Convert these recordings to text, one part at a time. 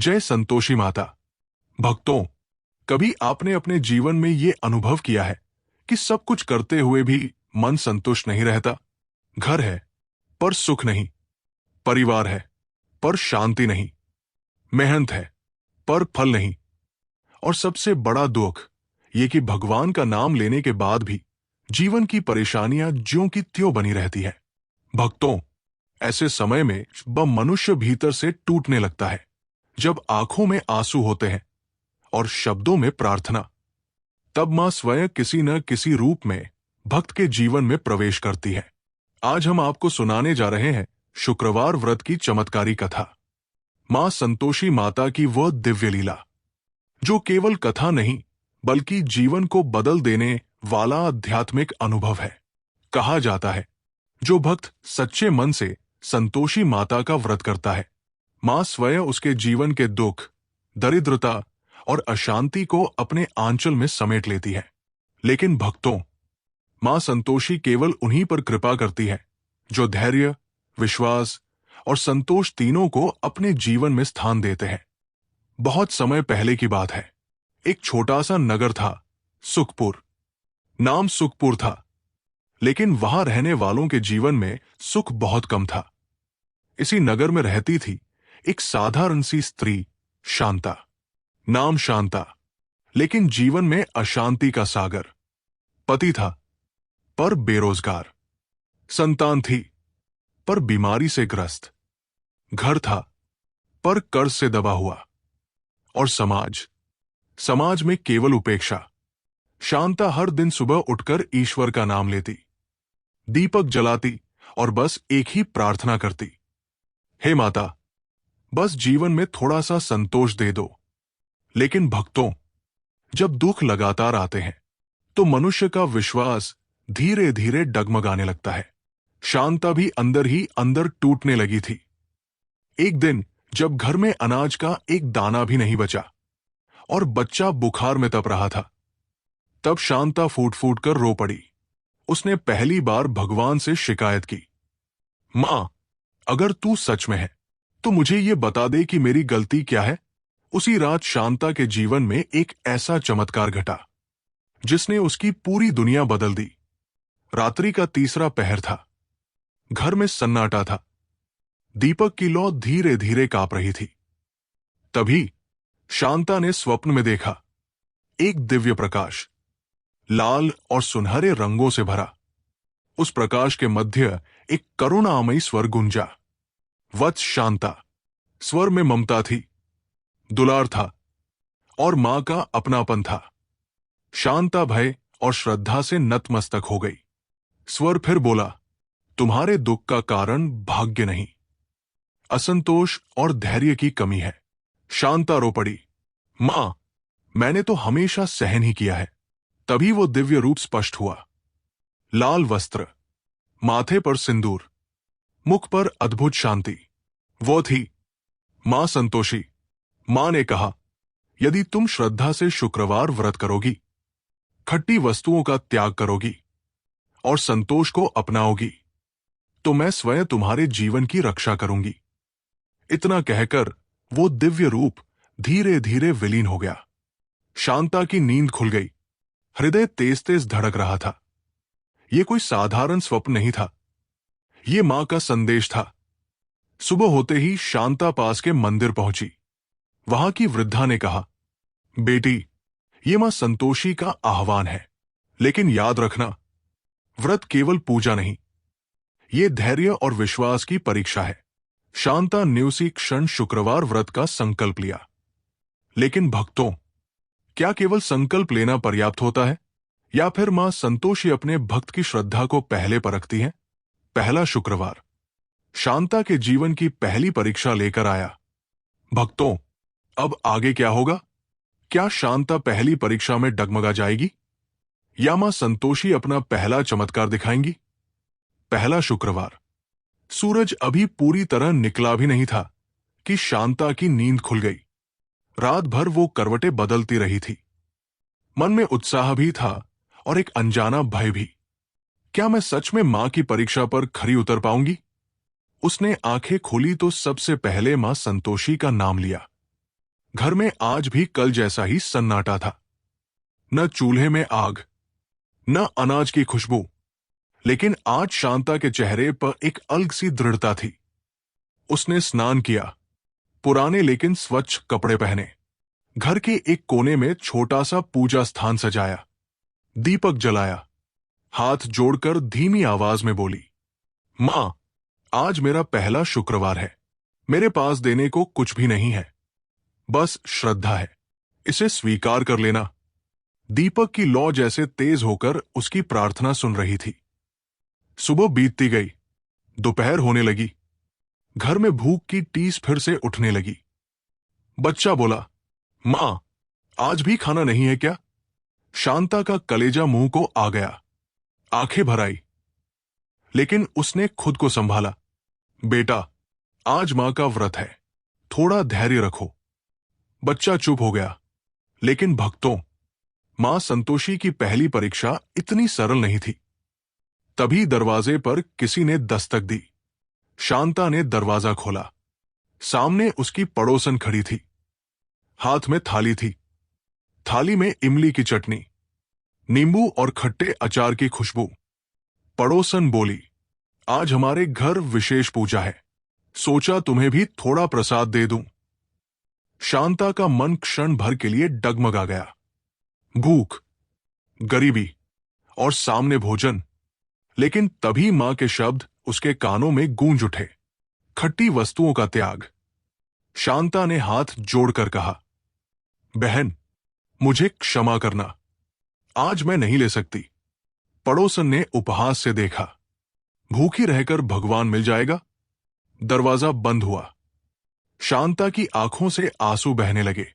जय संतोषी माता। भक्तों, कभी आपने अपने जीवन में ये अनुभव किया है कि सब कुछ करते हुए भी मन संतुष्ट नहीं रहता? घर है पर सुख नहीं, परिवार है पर शांति नहीं, मेहनत है पर फल नहीं, और सबसे बड़ा दुख ये कि भगवान का नाम लेने के बाद भी जीवन की परेशानियां ज्यों की त्यों बनी रहती है। भक्तों, ऐसे समय में वह मनुष्य भीतर से टूटने लगता है, जब आंखों में आंसू होते हैं और शब्दों में प्रार्थना। तब मां स्वयं किसी न किसी रूप में भक्त के जीवन में प्रवेश करती है। आज हम आपको सुनाने जा रहे हैं शुक्रवार व्रत की चमत्कारी कथा, मां संतोषी माता की वह दिव्य लीला, जो केवल कथा नहीं बल्कि जीवन को बदल देने वाला आध्यात्मिक अनुभव है। कहा जाता है, जो भक्त सच्चे मन से संतोषी माता का व्रत करता है, मां स्वयं उसके जीवन के दुख, दरिद्रता और अशांति को अपने आंचल में समेट लेती है। लेकिन भक्तों, मां संतोषी केवल उन्हीं पर कृपा करती है जो धैर्य, विश्वास और संतोष तीनों को अपने जीवन में स्थान देते हैं। बहुत समय पहले की बात है। एक छोटा सा नगर था, सुखपुर। नाम सुखपुर था, लेकिन वहां रहने वालों के जीवन में सुख बहुत कम था। इसी नगर में रहती थी एक साधारण सी स्त्री, शांता। नाम शांता, लेकिन जीवन में अशांति का सागर। पति था पर बेरोजगार, संतान थी पर बीमारी से ग्रस्त, घर था पर कर्ज से दबा हुआ, और समाज में केवल उपेक्षा। शांता हर दिन सुबह उठकर ईश्वर का नाम लेती, दीपक जलाती और बस एक ही प्रार्थना करती, हे माता, बस जीवन में थोड़ा सा संतोष दे दो। लेकिन भक्तों, जब दुख लगातार आते हैं तो मनुष्य का विश्वास धीरे धीरे डगमगाने लगता है। शांता भी अंदर ही अंदर टूटने लगी थी। एक दिन जब घर में अनाज का एक दाना भी नहीं बचा और बच्चा बुखार में तप रहा था, तब शांता फूट फूट कर रो पड़ी। उसने पहली बार भगवान से शिकायत की, मां, अगर तू सच में है तो मुझे ये बता दे कि मेरी गलती क्या है। उसी रात शांता के जीवन में एक ऐसा चमत्कार घटा जिसने उसकी पूरी दुनिया बदल दी। रात्रि का तीसरा पहर था, घर में सन्नाटा था, दीपक की लौ धीरे धीरे कांप रही थी। तभी शांता ने स्वप्न में देखा एक दिव्य प्रकाश, लाल और सुनहरे रंगों से भरा। उस प्रकाश के मध्य एक करुणामयी स्वर गूंजा, वत्स शांता। स्वर में ममता थी, दुलार था और मां का अपनापन था। शांता भय और श्रद्धा से नतमस्तक हो गई। स्वर फिर बोला, तुम्हारे दुख का कारण भाग्य नहीं, असंतोष और धैर्य की कमी है। शांता रो पड़ी, मां, मैंने तो हमेशा सहन ही किया है। तभी वो दिव्य रूप स्पष्ट हुआ, लाल वस्त्र, माथे पर सिंदूर, मुख पर अद्भुत शांति। वो थी मां संतोषी। मां ने कहा, यदि तुम श्रद्धा से शुक्रवार व्रत करोगी, खट्टी वस्तुओं का त्याग करोगी और संतोष को अपनाओगी, तो मैं स्वयं तुम्हारे जीवन की रक्षा करूंगी। इतना कहकर वो दिव्य रूप धीरे धीरे विलीन हो गया। शांता की नींद खुल गई, हृदय तेज तेज धड़क रहा था। ये कोई साधारण स्वप्न नहीं था, ये मां का संदेश था। सुबह होते ही शांता पास के मंदिर पहुंची। वहां की वृद्धा ने कहा, बेटी, ये मां संतोषी का आह्वान है, लेकिन याद रखना, व्रत केवल पूजा नहीं, ये धैर्य और विश्वास की परीक्षा है। शांता ने उसी क्षण शुक्रवार व्रत का संकल्प लिया। लेकिन भक्तों, क्या केवल संकल्प लेना पर्याप्त होता है, या फिर मां संतोषी अपने भक्त की श्रद्धा को पहले परखती है? पहला शुक्रवार शांता के जीवन की पहली परीक्षा लेकर आया। भक्तों, अब आगे क्या होगा? क्या शांता पहली परीक्षा में डगमगा जाएगी, या मां संतोषी अपना पहला चमत्कार दिखाएंगी? पहला शुक्रवार, सूरज अभी पूरी तरह निकला भी नहीं था कि शांता की नींद खुल गई। रात भर वो करवटें बदलती रही थी। मन में उत्साह भी था और एक अनजाना भय भी। क्या मैं सच में मां की परीक्षा पर खरी उतर पाऊंगी? उसने आंखें खोली तो सबसे पहले मां संतोषी का नाम लिया। घर में आज भी कल जैसा ही सन्नाटा था। न चूल्हे में आग, न अनाज की खुशबू, लेकिन आज शांता के चेहरे पर एक अलग सी दृढ़ता थी। उसने स्नान किया, पुराने लेकिन स्वच्छ कपड़े पहने, घर के एक कोने में छोटा सा पूजा स्थान सजाया, दीपक जलाया, हाथ जोड़कर धीमी आवाज में बोली, मां, आज मेरा पहला शुक्रवार है। मेरे पास देने को कुछ भी नहीं है, बस श्रद्धा है, इसे स्वीकार कर लेना। दीपक की लौ जैसे तेज होकर उसकी प्रार्थना सुन रही थी। सुबह बीतती गई, दोपहर होने लगी, घर में भूख की टीस फिर से उठने लगी। बच्चा बोला, मां, आज भी खाना नहीं है क्या? शांता का कलेजा मुंह को आ गया, आंखें भर आई, लेकिन उसने खुद को संभाला। बेटा, आज मां का व्रत है, थोड़ा धैर्य रखो। बच्चा चुप हो गया। लेकिन भक्तों, मां संतोषी की पहली परीक्षा इतनी सरल नहीं थी। तभी दरवाजे पर किसी ने दस्तक दी। शांता ने दरवाजा खोला। सामने उसकी पड़ोसन खड़ी थी। हाथ में थाली थी। थाली में इमली की चटनी, नींबू और खट्टे अचार की खुशबू। पड़ोसन बोली, आज हमारे घर विशेष पूजा है, सोचा तुम्हें भी थोड़ा प्रसाद दे दूं। शांता का मन क्षण भर के लिए डगमगा गया। भूख, गरीबी और सामने भोजन, लेकिन तभी मां के शब्द उसके कानों में गूंज उठे, खट्टी वस्तुओं का त्याग। शांता ने हाथ जोड़कर कहा, बहन, मुझे क्षमा करना, आज मैं नहीं ले सकती। पड़ोसन ने उपहास से देखा, भूखी रहकर भगवान मिल जाएगा। दरवाजा बंद हुआ। शांता की आंखों से आंसू बहने लगे,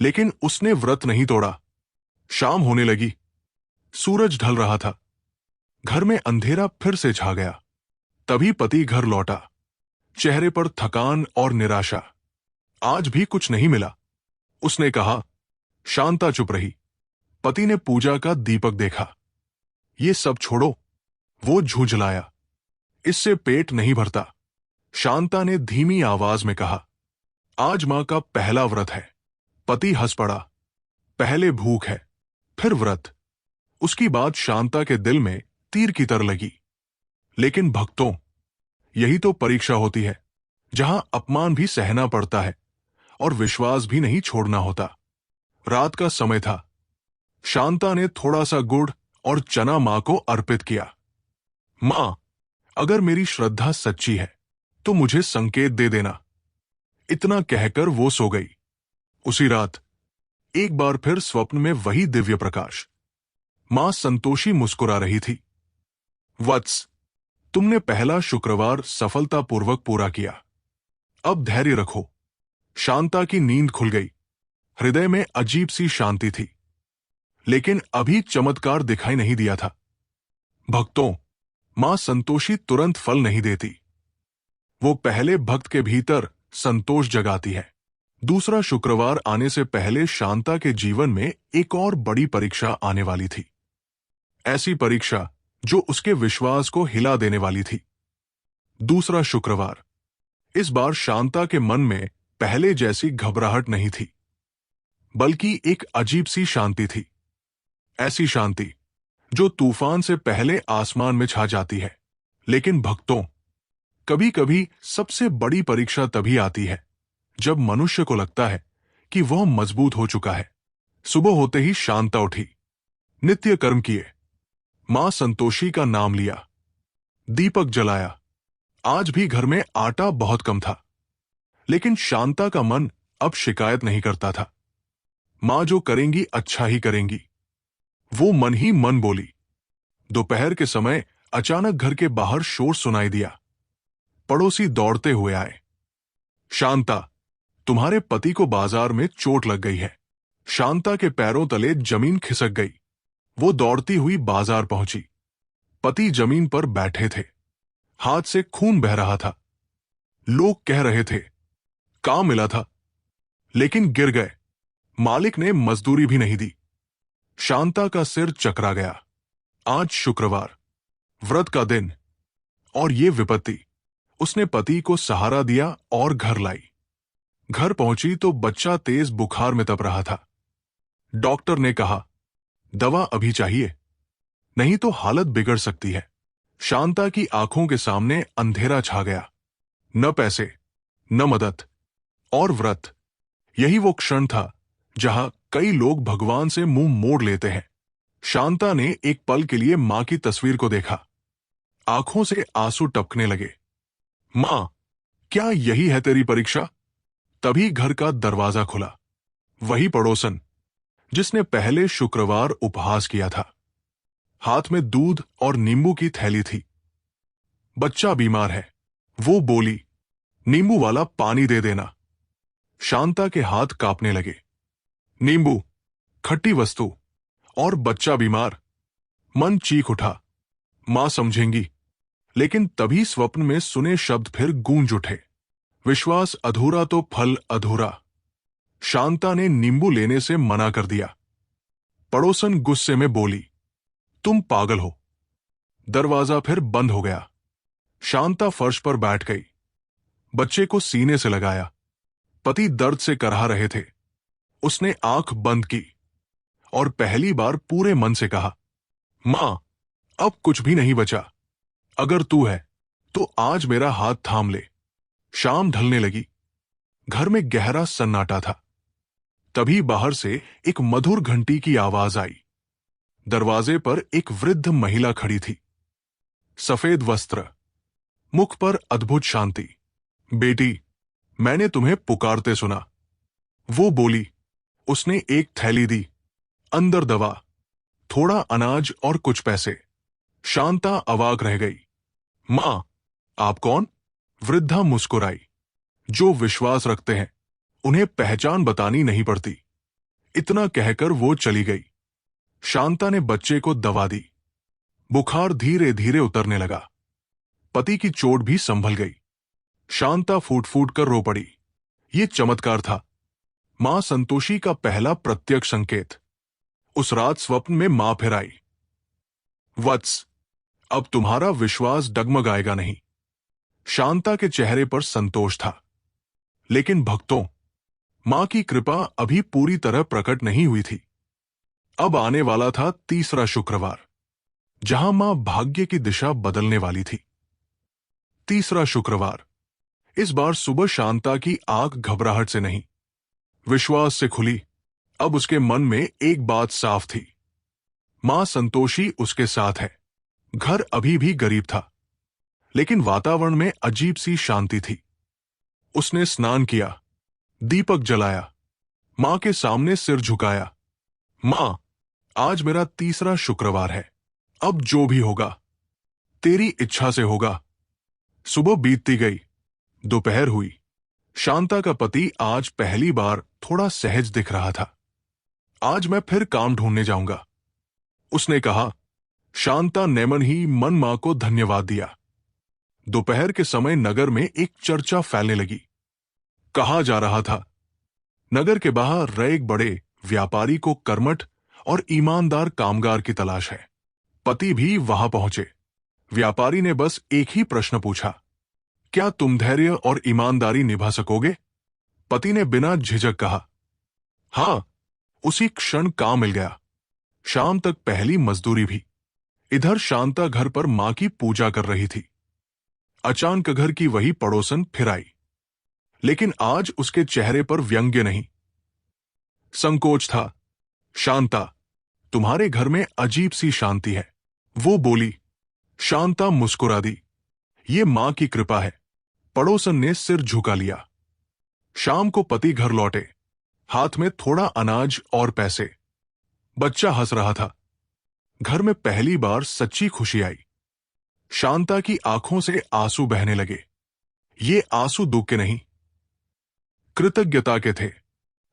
लेकिन उसने व्रत नहीं तोड़ा। शाम होने लगी, सूरज ढल रहा था। घर में अंधेरा फिर से छा गया। तभी पति घर लौटा, चेहरे पर थकान और निराशा। आज भी कुछ नहीं मिला, उसने कहा। शांता चुप रही। पति ने पूजा का दीपक देखा। ये सब छोड़ो, वो झुंझलाया, इससे पेट नहीं भरता। शांता ने धीमी आवाज में कहा, आज मां का पहला व्रत है। पति हंस पड़ा। पहले भूख है, फिर व्रत। उसकी बात शांता के दिल में तीर की तरह लगी। लेकिन भक्तों, यही तो परीक्षा होती है, जहां अपमान भी सहना पड़ता है और विश्वास भी नहीं छोड़ना होता। रात का समय था। शांता ने थोड़ा सा गुड़ और चना मां को अर्पित किया। मां, अगर मेरी श्रद्धा सच्ची है तो मुझे संकेत दे देना। इतना कहकर वो सो गई। उसी रात एक बार फिर स्वप्न में वही दिव्य प्रकाश। मां संतोषी मुस्कुरा रही थी। वत्स, तुमने पहला शुक्रवार सफलतापूर्वक पूरा किया। अब धैर्य रखो। शांता की नींद खुल गई। हृदय में अजीब सी शांति थी, लेकिन अभी चमत्कार दिखाई नहीं दिया था। भक्तों, मां संतोषी तुरंत फल नहीं देती। वो पहले भक्त के भीतर संतोष जगाती है। दूसरा शुक्रवार आने से पहले शांता के जीवन में एक और बड़ी परीक्षा आने वाली थी। ऐसी परीक्षा जो उसके विश्वास को हिला देने वाली थी। दूसरा शुक्रवार। इस बार शांता के मन में पहले जैसी घबराहट नहीं थी, बल्कि एक अजीब सी शांति थी। ऐसी शांति जो तूफान से पहले आसमान में छा जाती है। लेकिन भक्तों, कभी कभी सबसे बड़ी परीक्षा तभी आती है जब मनुष्य को लगता है कि वह मजबूत हो चुका है। सुबह होते ही शांता उठी, नित्य कर्म किए, मां संतोषी का नाम लिया, दीपक जलाया। आज भी घर में आटा बहुत कम था, लेकिन शांता का मन अब शिकायत नहीं करता था। मां जो करेंगी अच्छा ही करेंगी, वो मन ही मन बोली। दोपहर के समय अचानक घर के बाहर शोर सुनाई दिया। पड़ोसी दौड़ते हुए आए। शांता, तुम्हारे पति को बाजार में चोट लग गई है। शांता के पैरों तले जमीन खिसक गई। वो दौड़ती हुई बाजार पहुंची। पति जमीन पर बैठे थे, हाथ से खून बह रहा था। लोग कह रहे थे काम मिला था, लेकिन गिर गए। मालिक ने मजदूरी भी नहीं दी। शांता का सिर चकरा गया। आज शुक्रवार, व्रत का दिन, और ये विपत्ति। उसने पति को सहारा दिया और घर लाई। घर पहुंची तो बच्चा तेज बुखार में तप रहा था। डॉक्टर ने कहा, दवा अभी चाहिए, नहीं तो हालत बिगड़ सकती है। शांता की आंखों के सामने अंधेरा छा गया। न पैसे, न मदद और व्रत। यही वो क्षण था जहां कई लोग भगवान से मुंह मोड़ लेते हैं। शांता ने एक पल के लिए मां की तस्वीर को देखा। आंखों से आंसू टपकने लगे। मां, क्या यही है तेरी परीक्षा? तभी घर का दरवाजा खुला। वही पड़ोसन जिसने पहले शुक्रवार उपहास किया था। हाथ में दूध और नींबू की थैली थी। बच्चा बीमार है, वो बोली। नींबू वाला पानी दे देना। शांता के हाथ कांपने लगे। नींबू, खट्टी वस्तु, और बच्चा बीमार। मन चीख उठा, मां समझेंगी। लेकिन तभी स्वप्न में सुने शब्द फिर गूंज उठे। विश्वास अधूरा तो फल अधूरा। शांता ने नींबू लेने से मना कर दिया। पड़ोसन गुस्से में बोली, तुम पागल हो। दरवाजा फिर बंद हो गया। शांता फर्श पर बैठ गई। बच्चे को सीने से लगाया। पति दर्द से कराह रहे थे। उसने आंख बंद की और पहली बार पूरे मन से कहा, मां, अब कुछ भी नहीं बचा। अगर तू है तो आज मेरा हाथ थाम ले। शाम ढलने लगी। घर में गहरा सन्नाटा था। तभी बाहर से एक मधुर घंटी की आवाज आई। दरवाजे पर एक वृद्ध महिला खड़ी थी। सफेद वस्त्र, मुख पर अद्भुत शांति। बेटी, मैंने तुम्हें पुकारते सुना, वो बोली। उसने एक थैली दी, अंदर दवा, थोड़ा अनाज और कुछ पैसे। शांता अवाक रह गई। मां, आप कौन? वृद्धा मुस्कुराई। जो विश्वास रखते हैं उन्हें पहचान बतानी नहीं पड़ती। इतना कहकर वो चली गई। शांता ने बच्चे को दवा दी। बुखार धीरे धीरे उतरने लगा। पति की चोट भी संभल गई। शांता फूट फूट कर रो पड़ी। ये चमत्कार था, मां संतोषी का पहला प्रत्यक्ष संकेत। उस रात स्वप्न में मां फिर आई। वत्स, अब तुम्हारा विश्वास डगमगाएगा नहीं। शांता के चेहरे पर संतोष था। लेकिन भक्तों, मां की कृपा अभी पूरी तरह प्रकट नहीं हुई थी। अब आने वाला था तीसरा शुक्रवार, जहां मां भाग्य की दिशा बदलने वाली थी। तीसरा शुक्रवार। इस बार सुबह शांता की आंख घबराहट से नहीं, विश्वास से खुली। अब उसके मन में एक बात साफ थी, मां संतोषी उसके साथ है। घर अभी भी गरीब था, लेकिन वातावरण में अजीब सी शांति थी। उसने स्नान किया, दीपक जलाया, मां के सामने सिर झुकाया। मां, आज मेरा तीसरा शुक्रवार है। अब जो भी होगा तेरी इच्छा से होगा। सुबह बीतती गई। दोपहर हुई। शांता का पति आज पहली बार थोड़ा सहज दिख रहा था। आज मैं फिर काम ढूंढने जाऊंगा, उसने कहा। शांता ने मन ही मन मां को धन्यवाद दिया। दोपहर के समय नगर में एक चर्चा फैलने लगी। कहा जा रहा था, नगर के बाहर रहे एक बड़े व्यापारी को कर्मठ और ईमानदार कामगार की तलाश है। पति भी वहां पहुंचे। व्यापारी ने बस एक ही प्रश्न पूछा, क्या तुम धैर्य और ईमानदारी निभा सकोगे? पति ने बिना झिझक कहा, हां। उसी क्षण काम मिल गया। शाम तक पहली मजदूरी भी। इधर शांता घर पर मां की पूजा कर रही थी। अचानक घर की वही पड़ोसन फिर आई। लेकिन आज उसके चेहरे पर व्यंग्य नहीं, संकोच था। शांता, तुम्हारे घर में अजीब सी शांति है, वो बोली। शांता मुस्कुरा दी। ये मां की कृपा है। पड़ोसन ने सिर झुका लिया। शाम को पति घर लौटे, हाथ में थोड़ा अनाज और पैसे। बच्चा हंस रहा था। घर में पहली बार सच्ची खुशी आई। शांता की आंखों से आंसू बहने लगे। ये आंसू दुख के नहीं, कृतज्ञता के थे।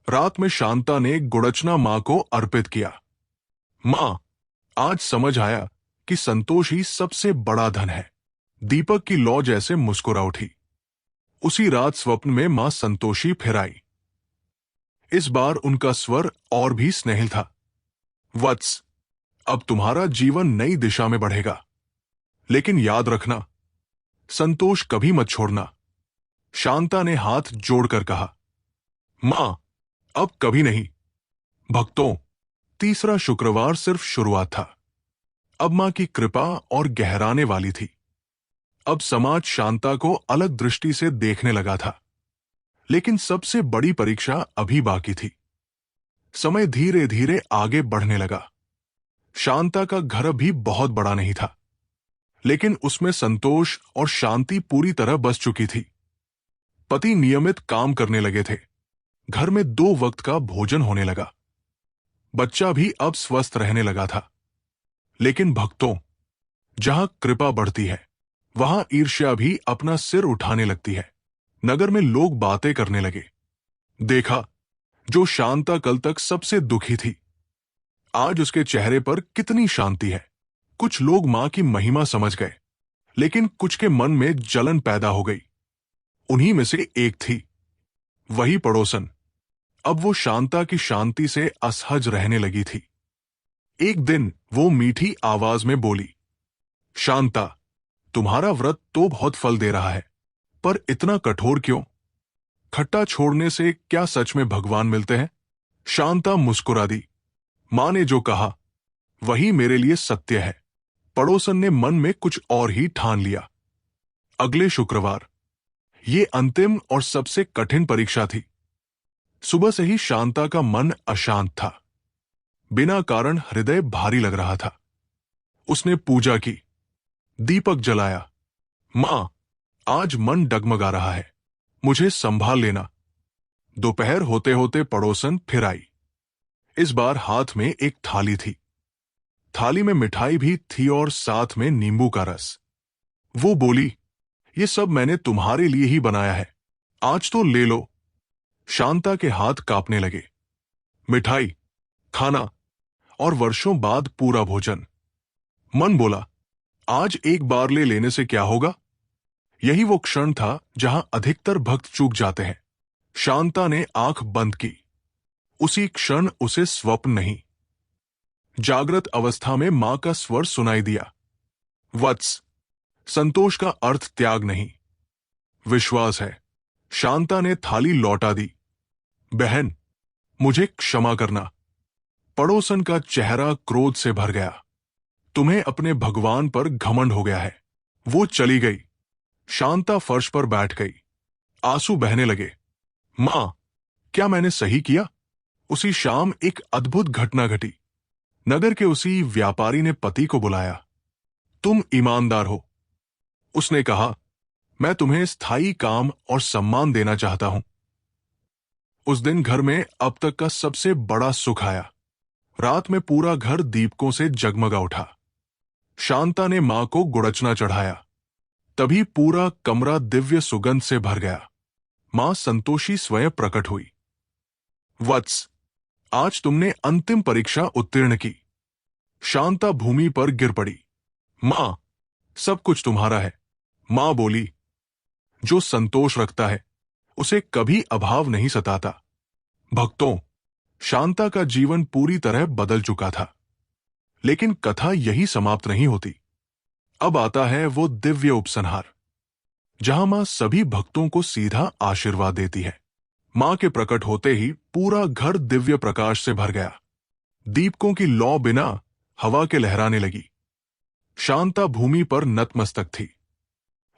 रात में शांता ने गुड़चना मां को अर्पित किया। मां, आज समझ आया कि संतोष ही सबसे बड़ा धन है। दीपक की लौ जैसे मुस्कुरा उठी। उसी रात स्वप्न में मां संतोषी फिर आई। इस बार उनका स्वर और भी स्नेहिल था। वत्स, अब तुम्हारा जीवन नई दिशा में बढ़ेगा। लेकिन याद रखना, संतोष कभी मत छोड़ना। शांता ने हाथ जोड़कर कहा। मां, अब कभी नहीं। भक्तों, तीसरा शुक्रवार सिर्फ शुरुआत था। अब मां की कृपा और गहराने वाली थी। अब समाज शांता को अलग दृष्टि से देखने लगा था। लेकिन सबसे बड़ी परीक्षा अभी बाकी थी। समय धीरे धीरे आगे बढ़ने लगा। शांता का घर अभी बहुत बड़ा नहीं था, लेकिन उसमें संतोष और शांति पूरी तरह बस चुकी थी। पति नियमित काम करने लगे थे। घर में 2 वक्त का भोजन होने लगा। बच्चा भी अब स्वस्थ रहने लगा था। लेकिन भक्तों, जहां कृपा बढ़ती है, वहां ईर्ष्या भी अपना सिर उठाने लगती है। नगर में लोग बातें करने लगे। देखा, जो शांता कल तक सबसे दुखी थी, आज उसके चेहरे पर कितनी शांति है। कुछ लोग मां की महिमा समझ गए, लेकिन कुछ के मन में जलन पैदा हो गई। उन्हीं में से एक थी वही पड़ोसन। अब वो शांता की शांति से असहज रहने लगी थी। एक दिन वो मीठी आवाज में बोली, शांता, तुम्हारा व्रत तो बहुत फल दे रहा है, पर इतना कठोर क्यों? खट्टा छोड़ने से क्या सच में भगवान मिलते हैं? शांता मुस्कुरा दी। मां ने जो कहा वही मेरे लिए सत्य है। पड़ोसन ने मन में कुछ और ही ठान लिया। अगले शुक्रवार, ये अंतिम और सबसे कठिन परीक्षा थी। सुबह से ही शांता का मन अशांत था। बिना कारण हृदय भारी लग रहा था। उसने पूजा की, दीपक जलाया। मां, आज मन डगमगा रहा है, मुझे संभाल लेना। दोपहर होते होते पड़ोसन फिर आई। इस बार हाथ में एक थाली थी। थाली में मिठाई भी थी और साथ में नींबू का रस। वो बोली, ये सब मैंने तुम्हारे लिए ही बनाया है, आज तो ले लो। शांता के हाथ कांपने लगे। मिठाई, खाना और वर्षों बाद पूरा भोजन। मन बोला, आज एक बार ले लेने से क्या होगा? यही वो क्षण था जहां अधिकतर भक्त चूक जाते हैं। शांता ने आंख बंद की। उसी क्षण उसे स्वप्न नहीं, जागृत अवस्था में मां का स्वर सुनाई दिया, वत्स, संतोष का अर्थ त्याग नहीं, विश्वास है। शांता ने थाली लौटा दी। बहन, मुझे क्षमा करना। पड़ोसन का चेहरा क्रोध से भर गया। तुम्हें अपने भगवान पर घमंड हो गया है। वो चली गई। शांता फर्श पर बैठ गई। आंसू बहने लगे। मां, क्या मैंने सही किया? उसी शाम एक अद्भुत घटना घटी। नगर के उसी व्यापारी ने पति को बुलाया। तुम ईमानदार हो, उसने कहा। मैं तुम्हें स्थायी काम और सम्मान देना चाहता हूं। उस दिन घर में अब तक का सबसे बड़ा सुख आया। रात में पूरा घर दीपकों से जगमगा उठा। शांता ने मां को गुड़चना चढ़ाया। तभी पूरा कमरा दिव्य सुगंध से भर गया। मां संतोषी स्वयं प्रकट हुई। वत्स, आज तुमने अंतिम परीक्षा उत्तीर्ण की। शांता भूमि पर गिर पड़ी। मां, सब कुछ तुम्हारा है। मां बोली, जो संतोष रखता है उसे कभी अभाव नहीं सताता। भक्तों, शांता का जीवन पूरी तरह बदल चुका था। लेकिन कथा यही समाप्त नहीं होती। अब आता है वो दिव्य उपसंहार, जहां मां सभी भक्तों को सीधा आशीर्वाद देती है। मां के प्रकट होते ही पूरा घर दिव्य प्रकाश से भर गया। दीपकों की लौ बिना हवा के लहराने लगी। शांता भूमि पर नतमस्तक थी।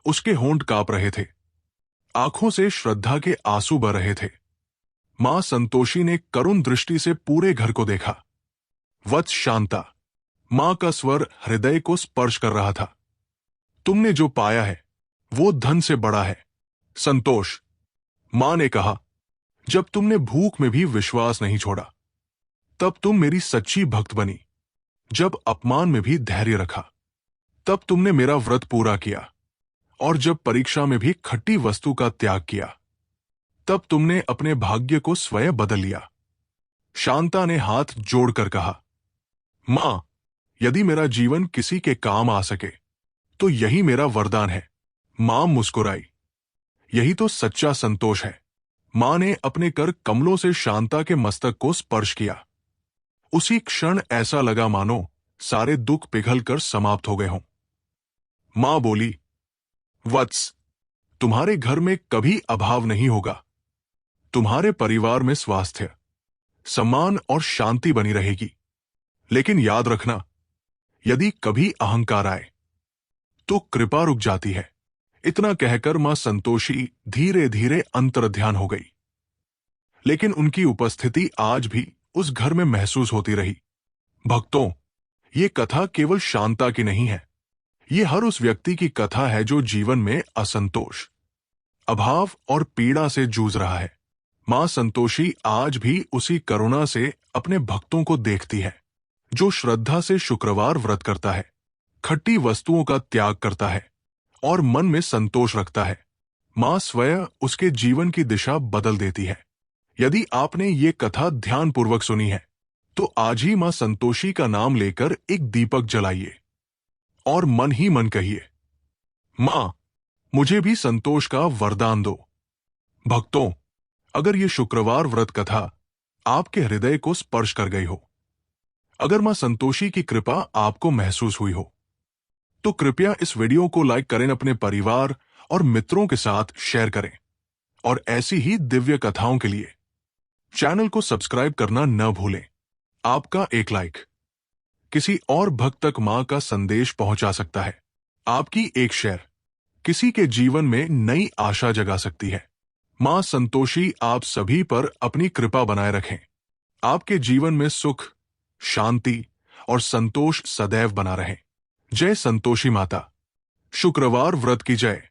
उसके होंठ कांप रहे थे। आंखों से श्रद्धा के आंसू बह रहे थे। मां संतोषी ने करुण दृष्टि से पूरे घर को देखा। वत्स शांता, मां का स्वर हृदय को स्पर्श कर रहा था। तुमने जो पाया है वो धन से बड़ा है। संतोष, मां ने कहा, जब तुमने भूख में भी विश्वास नहीं छोड़ा, तब तुम मेरी सच्ची भक्त बनी। जब अपमान में भी धैर्य रखा, तब तुमने मेरा व्रत पूरा किया। और जब परीक्षा में भी खट्टी वस्तु का त्याग किया, तब तुमने अपने भाग्य को स्वयं बदल लिया। शांता ने हाथ जोड़कर कहा, मां, यदि मेरा जीवन किसी के काम आ सके तो यही मेरा वरदान है। मां मुस्कुराई। यही तो सच्चा संतोष है। मां ने अपने कर कमलों से शांता के मस्तक को स्पर्श किया। उसी क्षण ऐसा लगा मानो सारे दुख पिघलकर समाप्त हो गए हों। मां बोली, वत्स, तुम्हारे घर में कभी अभाव नहीं होगा। तुम्हारे परिवार में स्वास्थ्य, सम्मान और शांति बनी रहेगी। लेकिन याद रखना, यदि कभी अहंकार आए तो कृपा रुक जाती है। इतना कहकर मां संतोषी धीरे धीरे अंतर्ध्यान हो गई, लेकिन उनकी उपस्थिति आज भी उस घर में महसूस होती रही। भक्तों, ये कथा केवल शांता की नहीं है, ये हर उस व्यक्ति की कथा है जो जीवन में असंतोष, अभाव और पीड़ा से जूझ रहा है। मां संतोषी आज भी उसी करुणा से अपने भक्तों को देखती है, जो श्रद्धा से शुक्रवार व्रत करता है, खट्टी वस्तुओं का त्याग करता है और मन में संतोष रखता है। मां स्वयं उसके जीवन की दिशा बदल देती है। यदि आपने ये कथा ध्यानपूर्वक सुनी है, तो आज ही मां संतोषी का नाम लेकर एक दीपक जलाइए और मन ही मन कहिए, मां, मुझे भी संतोष का वरदान दो। भक्तों, अगर ये शुक्रवार व्रत कथा आपके हृदय को स्पर्श कर गई हो, अगर मां संतोषी की कृपा आपको महसूस हुई हो, तो कृपया इस वीडियो को लाइक करें, अपने परिवार और मित्रों के साथ शेयर करें और ऐसी ही दिव्य कथाओं के लिए चैनल को सब्सक्राइब करना न भूलें। आपका एक लाइक किसी और भक्त तक मां का संदेश पहुंचा सकता है। आपकी एक शेयर किसी के जीवन में नई आशा जगा सकती है। मां संतोषी आप सभी पर अपनी कृपा बनाए रखें। आपके जीवन में सुख, शांति और संतोष सदैव बना रहे। जय संतोषी माता। शुक्रवार व्रत की जय।